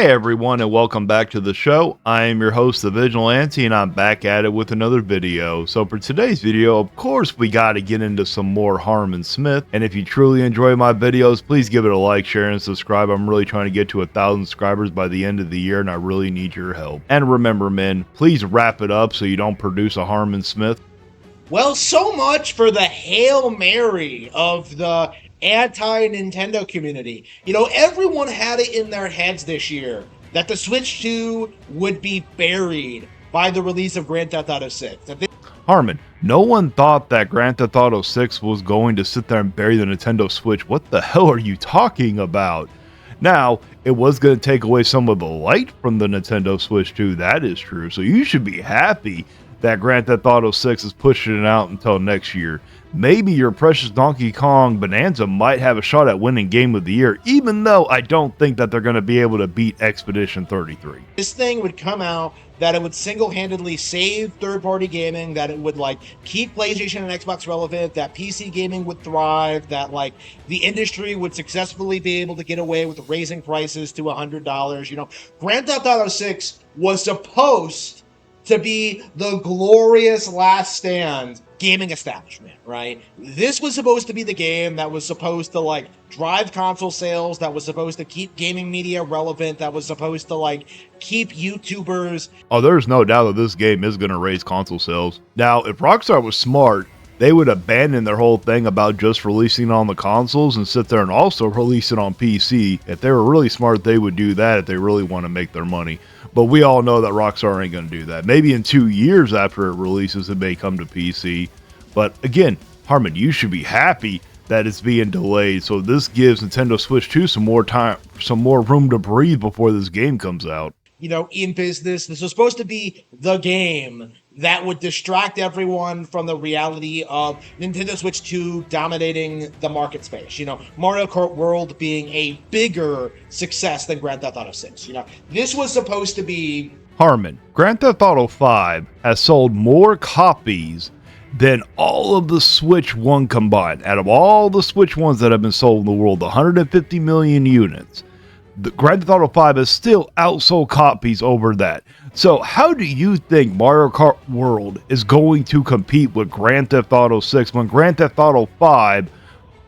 Hey everyone, and welcome back to the show. I am your host, The Vigilante, and I'm back at it with another video. So for today's video, of course, we got to get into some more Harman Smith. And if you truly enjoy my videos, please give it a like, share, and subscribe. I'm really trying to get to 1,000 subscribers by the end of the year, and I really need your help. And remember, men, please wrap it up so you don't produce a Harman Smith. Well, so much for the Hail Mary of the anti-Nintendo community. You know, everyone had it in their heads this year that the Switch 2 would be buried by the release of Grand Theft Auto 6. Harman, no one thought that Grand Theft Auto 6 was going to sit there and bury the Nintendo Switch. What the hell are you talking about? Now, it was going to take away some of the light from the Nintendo Switch 2, that is true, so you should be happy that Grand Theft Auto 6 is pushing it out until next year. Maybe your precious Donkey Kong Bonanza might have a shot at winning Game of the Year, even though I don't think that they're going to be able to beat Expedition 33. This thing would come out, that it would single-handedly save third-party gaming, that it would keep PlayStation and Xbox relevant, that PC gaming would thrive, that the industry would successfully be able to get away with raising prices to $100. You know, Grand Theft Auto 6 was supposed to be the glorious last stand gaming establishment, right? This was supposed to be the game that was supposed to drive console sales, that was supposed to keep gaming media relevant, that was supposed to keep YouTubers. Oh, there's no doubt that this game is going to raise console sales. Now, if Rockstar was smart, they would abandon their whole thing about just releasing on the consoles and sit there and also release it on PC. If they were really smart, they would do that if they really want to make their money. But we all know that Rockstar ain't going to do that. Maybe in 2 years after it releases, it may come to PC. But again, Harman, you should be happy that it's being delayed. So this gives Nintendo Switch 2 some more time, some more room to breathe before this game comes out. You know, in business, this was supposed to be the game that would distract everyone from the reality of Nintendo Switch 2 dominating the market space. You know, Mario Kart World being a bigger success than Grand Theft Auto 6. You know, this was supposed to be... Harman, Grand Theft Auto 5 has sold more copies than all of the Switch 1 combined. Out of all the Switch 1s that have been sold in the world, 150 million units. The Grand Theft Auto 5 has still outsold copies over that. So how do you think Mario Kart World is going to compete with Grand Theft Auto 6 when Grand Theft Auto 5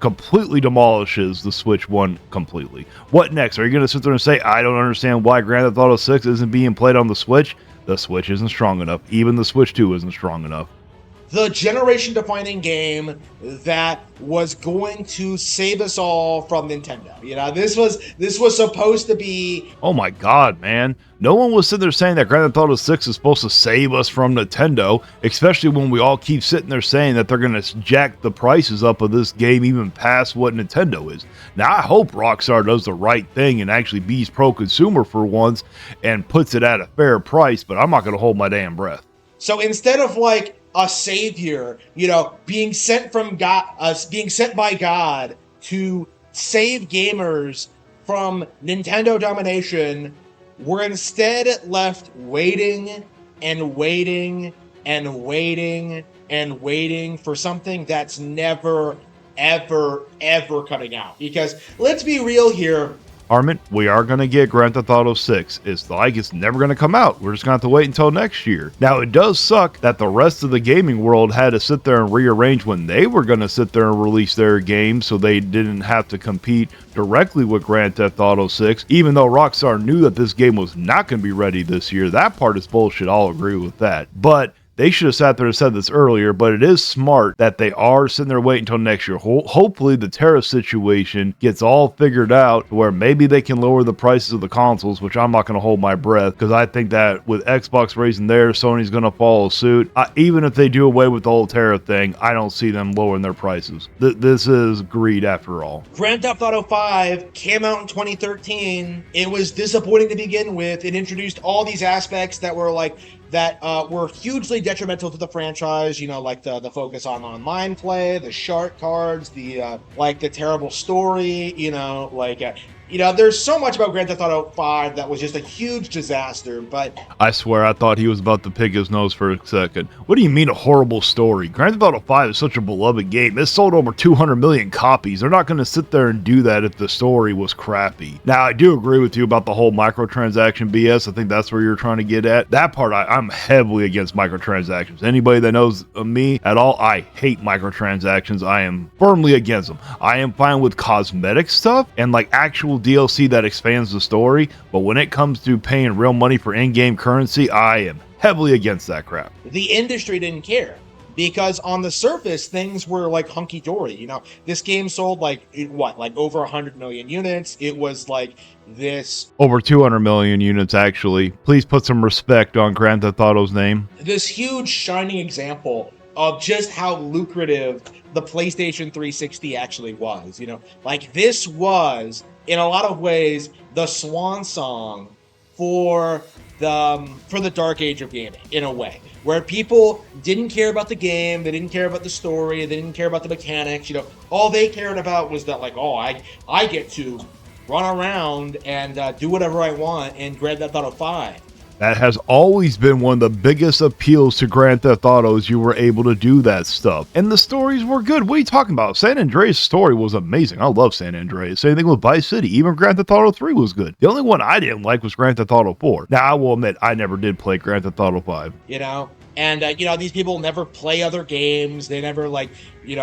completely demolishes the Switch 1 completely? What next? Are you going to sit there and say, I don't understand why Grand Theft Auto 6 isn't being played on the Switch? The Switch isn't strong enough. Even the Switch 2 isn't strong enough. The generation-defining game that was going to save us all from Nintendo. You know, this was supposed to be... Oh my god, man. No one was sitting there saying that Grand Theft Auto 6 is supposed to save us from Nintendo, especially when we all keep sitting there saying that they're going to jack the prices up of this game even past what Nintendo is. Now, I hope Rockstar does the right thing and actually be pro-consumer for once and puts it at a fair price, but I'm not going to hold my damn breath. So instead of a savior, you know, being sent from God, being sent by God to save gamers from Nintendo domination, we're instead left waiting and waiting and waiting and waiting for something that's never, ever, ever coming out. Because let's be real here. Harman, we are going to get Grand Theft Auto 6. It's never going to come out. We're just going to have to wait until next year. Now, it does suck that the rest of the gaming world had to sit there and rearrange when they were going to sit there and release their games so they didn't have to compete directly with Grand Theft Auto 6, even though Rockstar knew that this game was not going to be ready this year. That part is bullshit. I'll agree with that. But they should have sat there and said this earlier, but it is smart that they are sitting there waiting until next year. Hopefully the tariff situation gets all figured out where maybe they can lower the prices of the consoles, which I'm not going to hold my breath because I think that with Xbox raising theirs, Sony's going to follow suit. Even if they do away with the whole tariff thing, I don't see them lowering their prices. This is greed after all. Grand Theft Auto 5 came out in 2013. It was disappointing to begin with. It introduced all these aspects that were were hugely detrimental to the franchise, you know, like the focus on online play, the shark cards, the terrible story, you know, There's so much about Grand Theft Auto 5 that was just a huge disaster, but I swear I thought he was about to pick his nose for a second. What do you mean a horrible story? Grand Theft Auto 5 is such a beloved game. It sold over 200 million copies. They're not going to sit there and do that if the story was crappy. Now, I do agree with you about the whole microtransaction BS. I think that's where you're trying to get at. That part, I'm heavily against microtransactions. Anybody that knows me at all, I hate microtransactions. I am firmly against them. I am fine with cosmetic stuff and like actual DLC that expands the story, but when it comes to paying real money for in-game currency, I am heavily against that crap. the industry didn't care because on the surface things were like hunky-dory. This game sold like over 100 million units. It was like this Over 200 million units, actually. Please put some respect on Grand Theft Auto's name. this huge shining example of just how lucrative the PlayStation 360 actually was. Like this was in a lot of ways the swan song for the dark age of gaming, in a way, where people didn't care about the game, they didn't care about the story, they didn't care about the mechanics. All they cared about was that, like, oh, I get to run around and do whatever I want in Grand Theft Auto 5. That has always been one of the biggest appeals to Grand Theft Auto, is you were able to do that stuff. And the stories were good. What are you talking about? San Andreas' story was amazing. I love San Andreas. Same thing with Vice City. Even Grand Theft Auto 3 was good. The only one I didn't like was Grand Theft Auto 4. Now, I will admit, I never did play Grand Theft Auto 5. And these people never play other games. They never they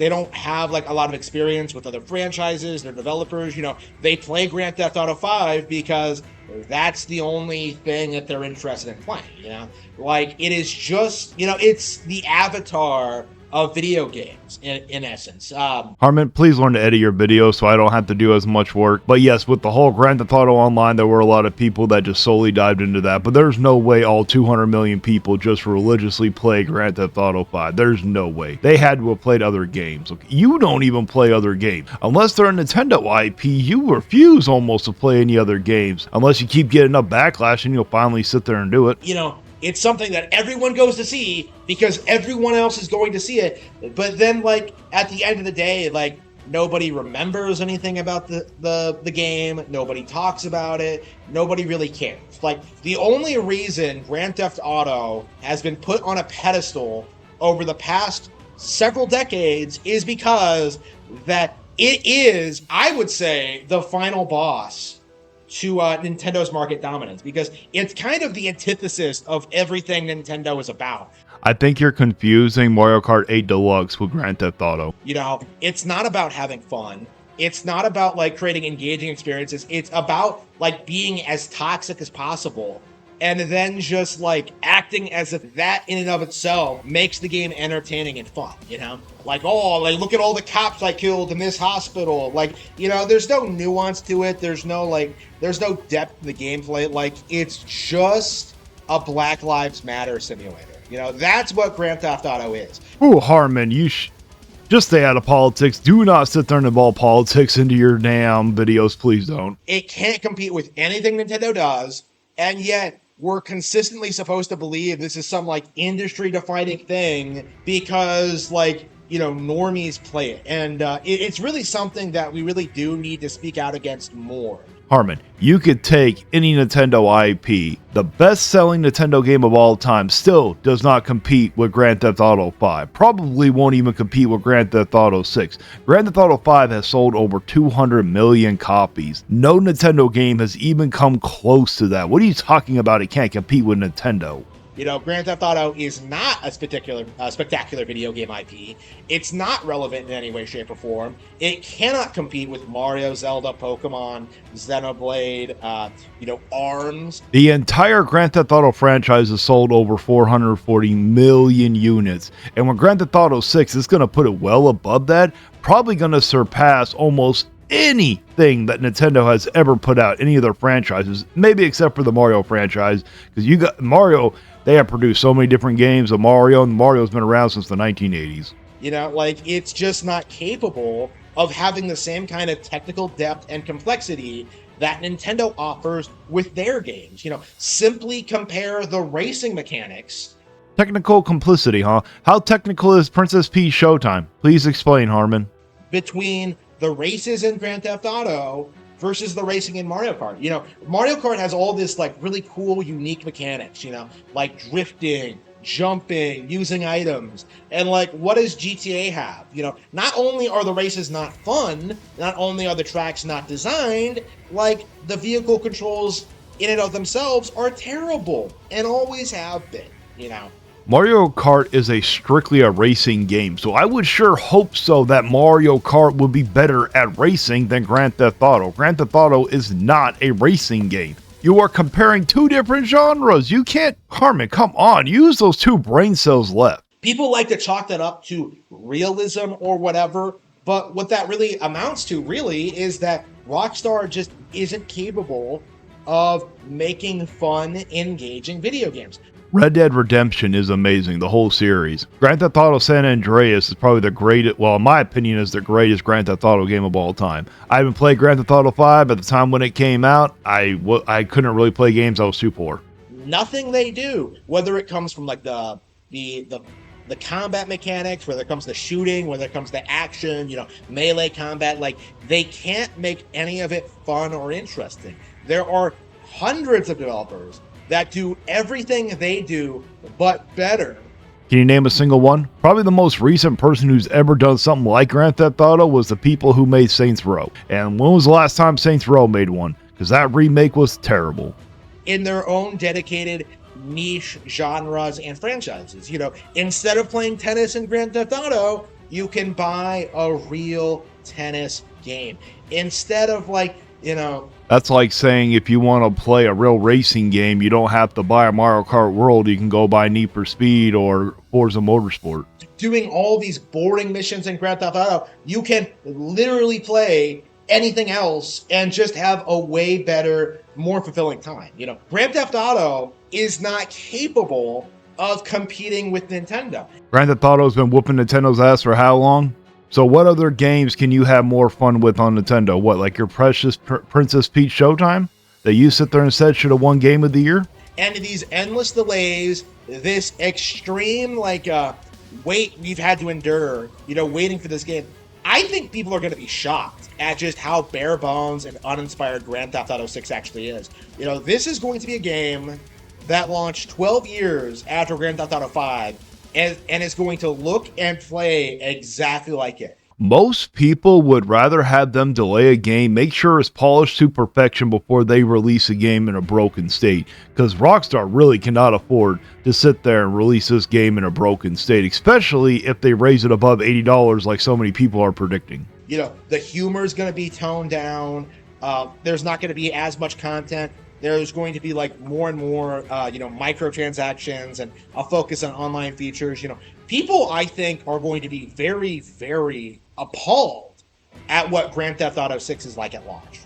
don't have like a lot of experience with other franchises. They're developers. They play Grand Theft Auto 5 because that's the only thing that they're interested in playing. Like it is just, it's the avatar of video games in essence. Harman, please learn to edit your videos so I don't have to do as much work. But yes, with the whole Grand Theft Auto Online, there were a lot of people that just solely dived into that. But there's no way all 200 million people just religiously play Grand Theft Auto 5. There's no way. They had to have played other games. Look, you don't even play other games. Unless they're a Nintendo IP, you refuse almost to play any other games. Unless you keep getting enough backlash and you'll finally sit there and do it. It's something that everyone goes to see because everyone else is going to see it. But then, like, at the end of the day, like, nobody remembers anything about the game. Nobody talks about it. Nobody really cares. Like, the only reason Grand Theft Auto has been put on a pedestal over the past several decades is because that it is, I would say, the final boss to Nintendo's market dominance, because it's kind of the antithesis of everything Nintendo is about. I think you're confusing Mario Kart 8 Deluxe with Grand Theft Auto. It's not about having fun. It's not about like creating engaging experiences. It's about like being as toxic as possible and then just like acting as if that in and of itself makes the game entertaining and fun, Like, oh, like look at all the cops I killed in this hospital. Like, there's no nuance to it. There's no depth in the gameplay. Like, it's just a Black Lives Matter simulator. That's what Grand Theft Auto is. Ooh, Harman, just stay out of politics. Do not sit there and involve politics into your damn videos. Please don't. It can't compete with anything Nintendo does, and yet we're consistently supposed to believe this is some like industry defining thing because like, normies play it. And it's really something that we really do need to speak out against more. Harman, you could take any Nintendo IP, the best-selling Nintendo game of all time still does not compete with Grand Theft Auto 5. Probably won't even compete with Grand Theft Auto 6. Grand Theft Auto 5 has sold over 200 million copies. No Nintendo game has even come close to that. What are you talking about? It can't compete with Nintendo. Grand Theft Auto is not a spectacular video game IP. It's not relevant in any way, shape, or form. It cannot compete with Mario, Zelda, Pokemon, Xenoblade, ARMS. The entire Grand Theft Auto franchise has sold over 440 million units. And when Grand Theft Auto 6 is going to put it well above that, probably going to surpass almost anything that Nintendo has ever put out, any of their franchises, maybe except for the Mario franchise, because you got Mario. They have produced so many different games of Mario, and Mario's been around since the 1980s. It's just not capable of having the same kind of technical depth and complexity that Nintendo offers with their games. Simply compare the racing mechanics. Technical complicity, huh? How technical is Princess Peach Showtime? Please explain, Harman. Between the races in Grand Theft Auto versus the racing in Mario Kart. Mario Kart has all this like really cool, unique mechanics, like drifting, jumping, using items. And like, what does GTA have? Not only are the races not fun, not only are the tracks not designed, like the vehicle controls in and of themselves are terrible and always have been. Mario Kart is strictly a racing game, so I would sure hope so that Mario Kart would be better at racing than Grand Theft Auto. Grand Theft Auto is not a racing game. You are comparing two different genres. You can't, Harman, come on, use those two brain cells left. People like to chalk that up to realism or whatever, but what that really amounts to really is that Rockstar just isn't capable of making fun, engaging video games. Red Dead Redemption is amazing, the whole series. Grand Theft Auto San Andreas is probably the greatest, well, in my opinion, is the greatest Grand Theft Auto game of all time. I haven't played Grand Theft Auto 5 at the time when it came out. I couldn't really play games, I was too poor. Nothing they do, whether it comes from like the combat mechanics, whether it comes to shooting, whether it comes to action, melee combat, like they can't make any of it fun or interesting. There are hundreds of developers that do everything they do, but better. Can you name a single one? Probably the most recent person who's ever done something like Grand Theft Auto was the people who made Saints Row. And when was the last time Saints Row made one? Because that remake was terrible. In their own dedicated niche genres and franchises. Instead of playing tennis in Grand Theft Auto, you can buy a real tennis game. Instead of That's like saying if you want to play a real racing game, you don't have to buy a Mario Kart World. You can go buy Need for Speed or Forza Motorsport. Doing all these boring missions in Grand Theft Auto, you can literally play anything else and just have a way better, more fulfilling time. Grand Theft Auto is not capable of competing with Nintendo. Grand Theft Auto's been whooping Nintendo's ass for how long? So what other games can you have more fun with on Nintendo? What, like your precious Princess Peach Showtime? That you sit there and said should have won Game of the Year? And these endless delays, this extreme, wait we've had to endure, waiting for this game. I think people are going to be shocked at just how bare bones and uninspired Grand Theft Auto 6 actually is. This is going to be a game that launched 12 years after Grand Theft Auto 5 and is going to look and play exactly like it. Most people would rather have them delay a game, make sure it's polished to perfection before they release a game in a broken state. Because Rockstar really cannot afford to sit there and release this game in a broken state, especially if they raise it above $80 like so many people are predicting. The humor is going to be toned down. There's not going to be as much content. There's going to be more and more, microtransactions and a focus on online features. People, I think, are going to be very, very appalled at what Grand Theft Auto 6 is like at launch.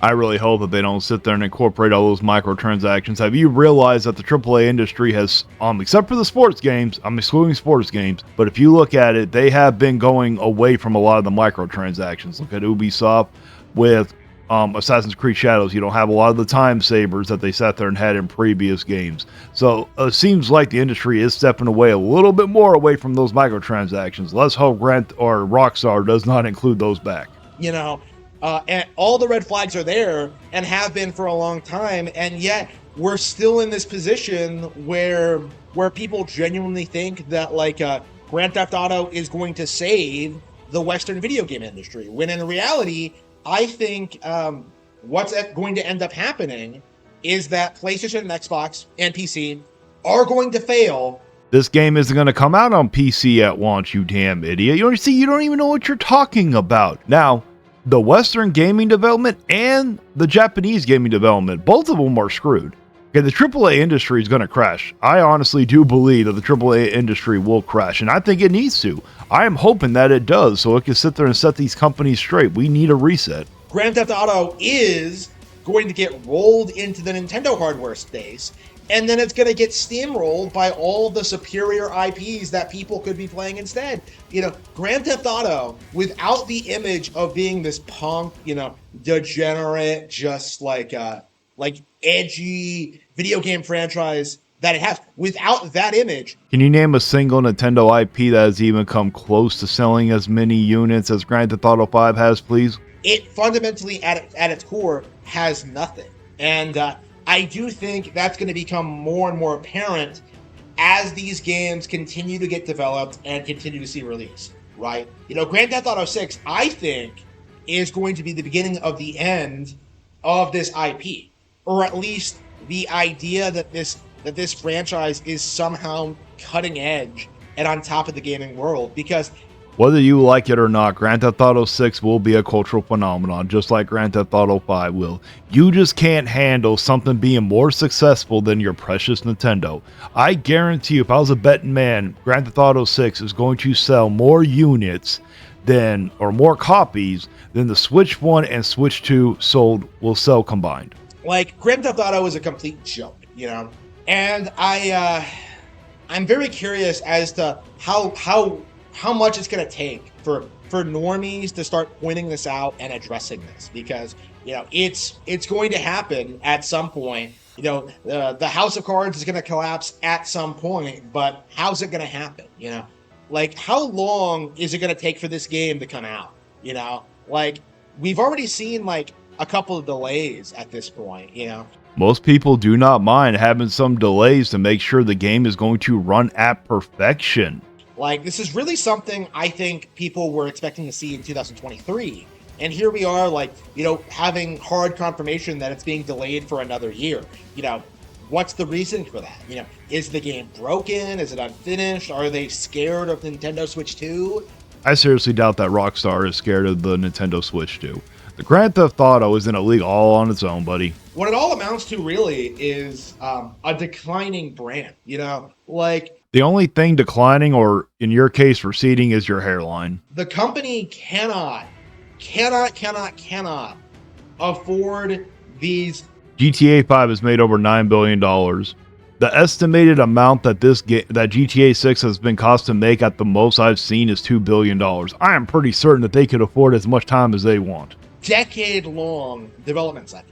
I really hope that they don't sit there and incorporate all those microtransactions. Have you realized that the AAA industry has, except for the sports games, I'm excluding sports games, but if you look at it, they have been going away from a lot of the microtransactions. Look at Ubisoft with Assassin's Creed Shadows. You don't have a lot of the time savers that they sat there and had in previous games. So it seems like the industry is stepping away a little bit more away from those microtransactions. Let's hope Rockstar does not include those back. And all the red flags are there and have been for a long time, and yet we're still in this position where people genuinely think that Grand Theft Auto is going to save the Western video game industry, when in reality, I think what's going to end up happening is that PlayStation and Xbox and PC are going to fail. This game isn't going to come out on PC at launch, you damn idiot. You don't even know what you're talking about. Now, the Western gaming development and the Japanese gaming development, both of them are screwed. Okay, the AAA industry is going to crash. I honestly do believe that the AAA industry will crash, and I think it needs to. I am hoping that it does, so it can sit there and set these companies straight. We need a reset. Grand Theft Auto is going to get rolled into the Nintendo hardware space, and then it's going to get steamrolled by all the superior IPs that people could be playing instead. Grand Theft Auto, without the image of being this punk, degenerate, just like edgy video game franchise, that it has. Without that image, can you name a single Nintendo IP that has even come close to selling as many units as Grand Theft Auto 5 has, please? it fundamentally at its core has nothing. And I do think that's going to become more and more apparent as these games continue to get developed and continue to see release, right? Grand Theft Auto 6, I think, is going to be the beginning of the end of this IP, or at least the idea that this franchise is somehow cutting edge and on top of the gaming world. Because whether you like it or not, Grand Theft Auto 6 will be a cultural phenomenon, just like Grand Theft Auto 5 will. You just can't handle something being more successful than your precious Nintendo. I guarantee you, if I was a betting man, Grand Theft Auto 6 is going to sell more units than, or more copies than the Switch 1 and Switch 2 will sell combined. Like, Grand Theft Auto is a complete joke, And I'm very curious as to how much it's going to take for normies to start pointing this out and addressing this, because it's going to happen at some point. The House of Cards is going to collapse at some point, but how's it going to happen? Like, how long is it going to take for this game to come out? Like, we've already seen like a couple of delays at this point. Most people do not mind having some delays to make sure the game is going to run at perfection. Like, this is really something I think people were expecting to see in 2023. And here we are, like, having hard confirmation that it's being delayed for another year. What's the reason for that? Is the game broken? Is it unfinished? Are they scared of Nintendo Switch 2? I seriously doubt that Rockstar is scared of the Nintendo Switch 2. The Grand Theft Auto is in a league all on its own, buddy. What it all amounts to really is a declining brand, Like, the only thing declining, or in your case receding, is your hairline. The company cannot afford these. GTA 5 has made over $9 billion. The estimated amount that that GTA 6 has been cost to make at the most I've seen is $2 billion. I am pretty certain that they could afford as much time as they want. Decade-long development cycle.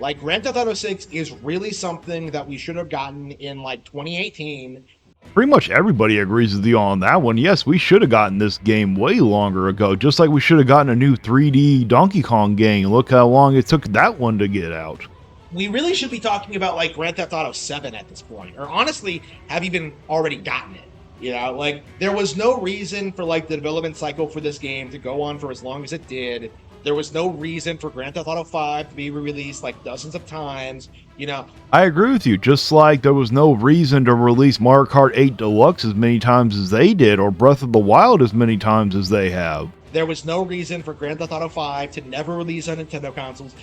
Like, Grand Theft Auto 6 is really something that we should have gotten in like 2018. Pretty much everybody agrees with you on that one. Yes, we should have gotten this game way longer ago, just like we should have gotten a new 3D Donkey Kong game. Look how long it took that one to get out. We really should be talking about like Grand Theft Auto 7 at this point, or honestly have even already gotten it. Like, there was no reason for like the development cycle for this game to go on for as long as it did. There was no reason for Grand Theft Auto 5 to be re-released like dozens of times, I agree with you, just like there was no reason to release Mario Kart 8 Deluxe as many times as they did, or Breath of the Wild as many times as they have. There was no reason for Grand Theft Auto 5 to never release on Nintendo consoles,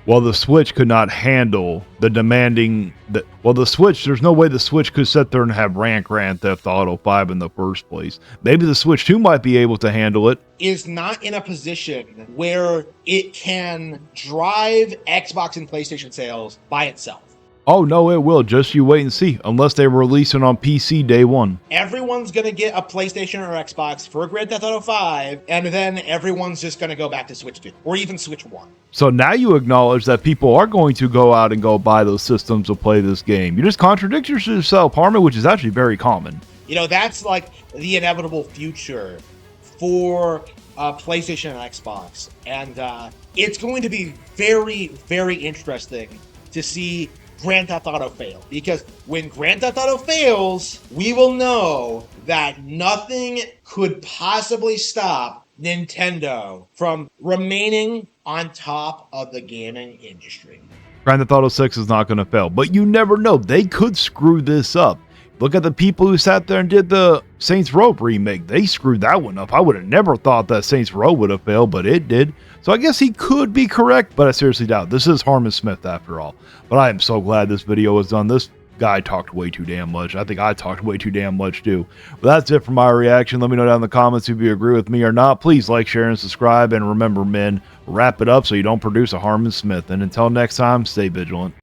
Well, the Switch could not handle the demanding... the Switch, there's no way the Switch could sit there and have ran Grand Theft Auto 5 in the first place. Maybe the Switch 2 might be able to handle it. Is not in a position where it can drive Xbox and PlayStation sales by itself. Oh, no, it will. Just you wait and see. Unless they release it on PC day one. Everyone's going to get a PlayStation or Xbox for Grand Theft Auto 5, and then everyone's just going to go back to Switch 2, or even Switch 1. So now you acknowledge that people are going to go out and go buy those systems to play this game. You just contradict yourself, Harman, which is actually very common. That's like the inevitable future for PlayStation and Xbox. And it's going to be very, very interesting to see Grand Theft Auto fail, because when Grand Theft Auto fails, we will know that nothing could possibly stop Nintendo from remaining on top of the gaming industry. Grand Theft Auto 6 is not going to fail, but you never know. They could screw this up. Look at the people who sat there and did the Saints Row remake. They screwed that one up. I would have never thought that Saints Row would have failed, but it did. So I guess he could be correct, but I seriously doubt. This is Harman Smith after all. But I am so glad this video was done. This guy talked way too damn much. I think I talked way too damn much too. But that's it for my reaction. Let me know down in the comments if you agree with me or not. Please like, share, and subscribe. And remember, men, wrap it up so you don't produce a Harman Smith. And until next time, stay vigilant.